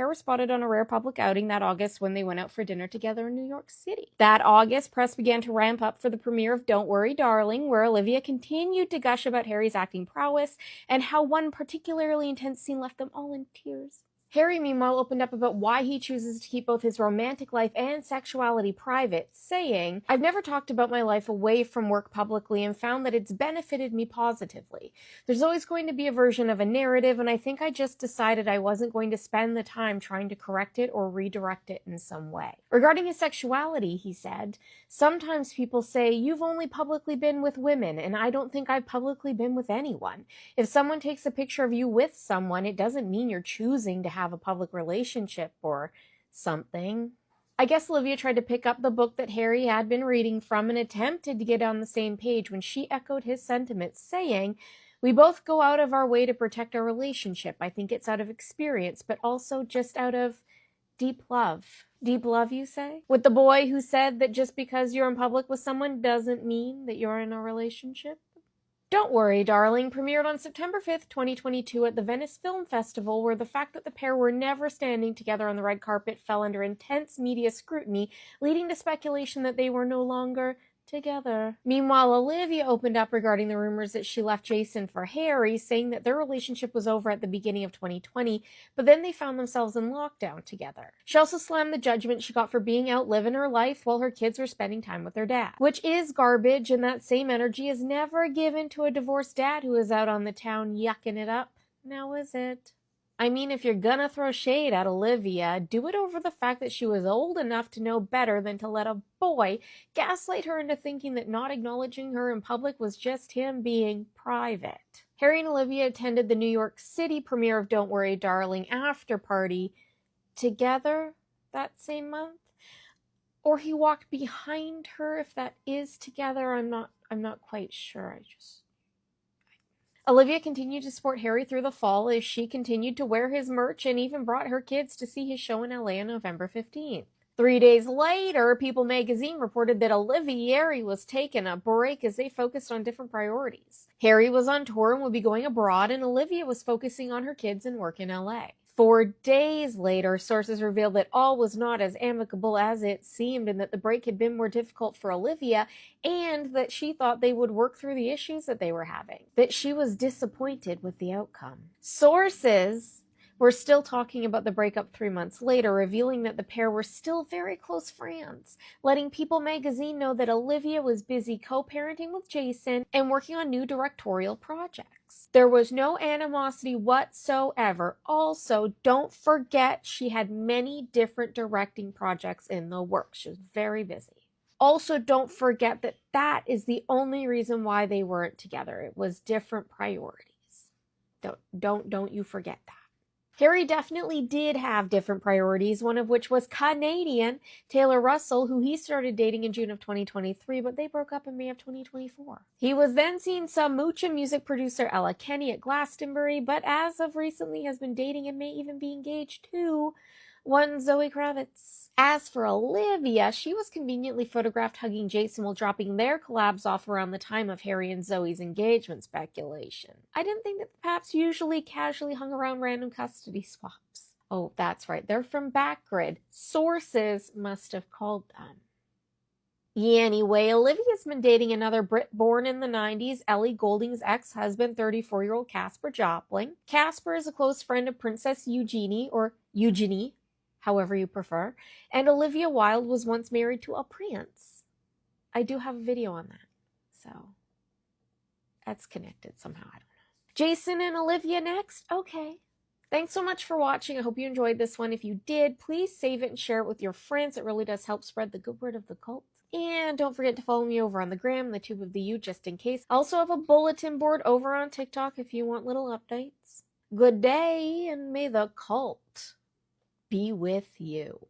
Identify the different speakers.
Speaker 1: pair were spotted on a rare public outing that August when they went out for dinner together in New York City. That August, press began to ramp up for the premiere of Don't Worry, Darling, where Olivia continued to gush about Harry's acting prowess and how one particularly intense scene left them all in tears. Harry, meanwhile, opened up about why he chooses to keep both his romantic life and sexuality private, saying, "I've never talked about my life away from work publicly and found that it's benefited me positively. There's always going to be a version of a narrative, and I think I just decided I wasn't going to spend the time trying to correct it or redirect it in some way." Regarding his sexuality, he said, "Sometimes people say, you've only publicly been with women, and I don't think I've publicly been with anyone. If someone takes a picture of you with someone, it doesn't mean you're choosing to have a public relationship or something." I guess Olivia tried to pick up the book that Harry had been reading from and attempted to get on the same page when she echoed his sentiments, saying, "We both go out of our way to protect our relationship. I think it's out of experience, but also just out of deep love." Deep love, you say? With the boy who said that just because you're in public with someone doesn't mean that you're in a relationship? Don't Worry, Darling premiered on September 5th, 2022 at the Venice Film Festival, where the fact that the pair were never standing together on the red carpet fell under intense media scrutiny, leading to speculation that they were no longer together. Meanwhile, Olivia opened up regarding the rumors that she left Jason for Harry, saying that their relationship was over at the beginning of 2020, but then they found themselves in lockdown together. She also slammed the judgment she got for being out living her life while her kids were spending time with their dad, which is garbage, and that same energy is never given to a divorced dad who is out on the town yucking it up. Now is it? I mean, if you're gonna throw shade at Olivia, do it over the fact that she was old enough to know better than to let a boy gaslight her into thinking that not acknowledging her in public was just him being private. Harry and Olivia attended the New York City premiere of Don't Worry, Darling after party together that same month. Or he walked behind her, if that is together. I'm not quite sure. Olivia continued to support Harry through the fall as she continued to wear his merch and even brought her kids to see his show in LA on November 15th. 3 days later, People magazine reported that Olivia was taking a break as they focused on different priorities. Harry was on tour and would be going abroad, and Olivia was focusing on her kids and work in LA. 4 days later, sources revealed that all was not as amicable as it seemed and that the break had been more difficult for Olivia and that she thought they would work through the issues that they were having, that she was disappointed with the outcome. Sources were still talking about the breakup 3 months later, revealing that the pair were still very close friends, letting People magazine know that Olivia was busy co-parenting with Jason and working on new directorial projects. There was no animosity whatsoever. Also, don't forget she had many different directing projects in the works. She was very busy. Also, don't forget that that is the only reason why they weren't together. It was different priorities. Don't you forget that. Harry definitely did have different priorities, one of which was Canadian Taylor Russell, who he started dating in June of 2023, but they broke up in May of 2024. He was then seeing smooching music producer Ella Kenny at Glastonbury, but as of recently has been dating and may even be engaged to one Zoe Kravitz. As for Olivia, she was conveniently photographed hugging Jason while dropping their collabs off around the time of Harry and Zoe's engagement speculation. I didn't think that the Paps usually casually hung around random custody swaps. Oh, that's right, they're from Backgrid. Sources must have called them. Anyway, Olivia's been dating another Brit born in the 90s, Ellie Goulding's ex-husband, 34-year-old Casper Jopling. Casper is a close friend of Princess Eugenie, or Eugenie, however you prefer, and Olivia Wilde was once married to a prince. I do have a video on that, so that's connected somehow, I don't know. Jason and Olivia next? Okay. Thanks so much for watching. I hope you enjoyed this one. If you did, please save it and share it with your friends. It really does help spread the good word of the cult. And don't forget to follow me over on the gram, the Tube of the U, just in case. I also have a bulletin board over on TikTok if you want little updates. Good day, and may the cult be with you.